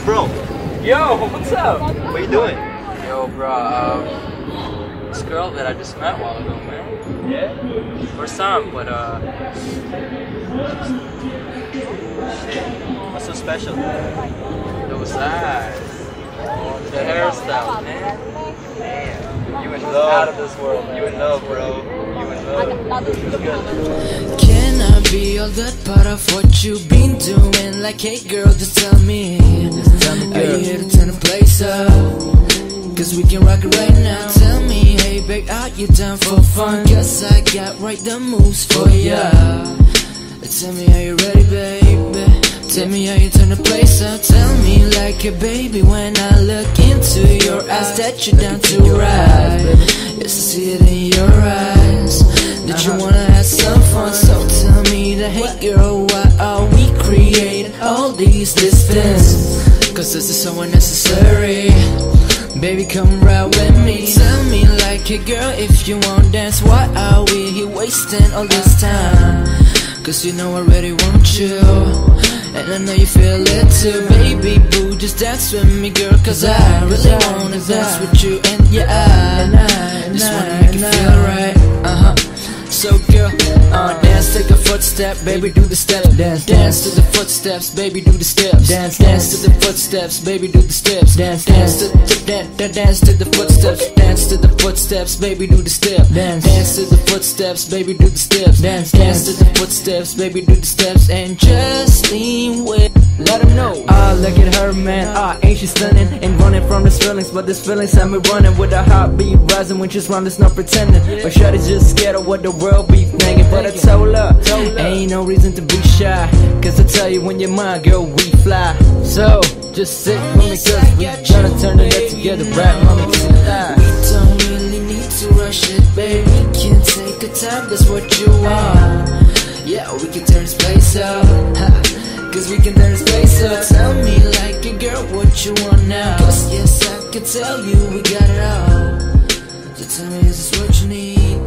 bro. Yo, what's up? What you doing? Yo, bro, this girl that I just met a while ago, man. Yeah? First time, but, Shit. What's so special? those eyes. The hairstyle, man. Damn. You in Out love. of this world, man. You in love, bro. You in love. Can I be all that part of what you've been doing? Like, hey girl, just tell me. Are you here to turn the place up? Cause we can rock it right now. Tell me, hey babe, are you down for fun? Cause I got right the moves for ya. Tell me, are you ready, baby? Tell me how you turn the place up. Tell me like a baby when I look into your eyes that you're down to ride. Yes, I see it in your eyes that you wanna have some fun. So tell me that, hey girl, why are we creating all these distance? Cause this is so unnecessary. Baby, come ride with me. Tell me like a girl, if you won't dance, why are we here wasting all this time? Cause you know I really want you, and I know you feel it too. Baby boo, just dance with me, girl, cause I really wanna dance with you. And yeah, I just wanna make you feel right. So girl, dance, take a footstep, baby, do the steps. Dance, dance to the footsteps, baby, do the steps. Dance, dance to the footsteps, baby, do the steps. Dance, dance to dance to the footsteps. Dance to the footsteps, baby, do the step. Dance, dance to the footsteps, baby, do the steps. Dance, dance to the footsteps, baby, do the steps. And just lean with. Let them know. Look at her, man. Ain't she stunning? Ain't running from this feelings, but this feelings have me running with a heartbeat rising when she's round. There's no pretending. But shawty's just scared of what the world be thinking. But I told her, ain't no reason to be shy. Cause I tell you, when you're mine, girl, we fly. So just sit with me, cause we tryna turn it up together, right, mommy? We don't really need to rush it, baby. We can take our time, that's what you want. Yeah, we can turn this place up. Cause we can turn this place up. Tell me like a girl what you want now. Cause yes, I can tell you we got it all. So tell me, is this what you need?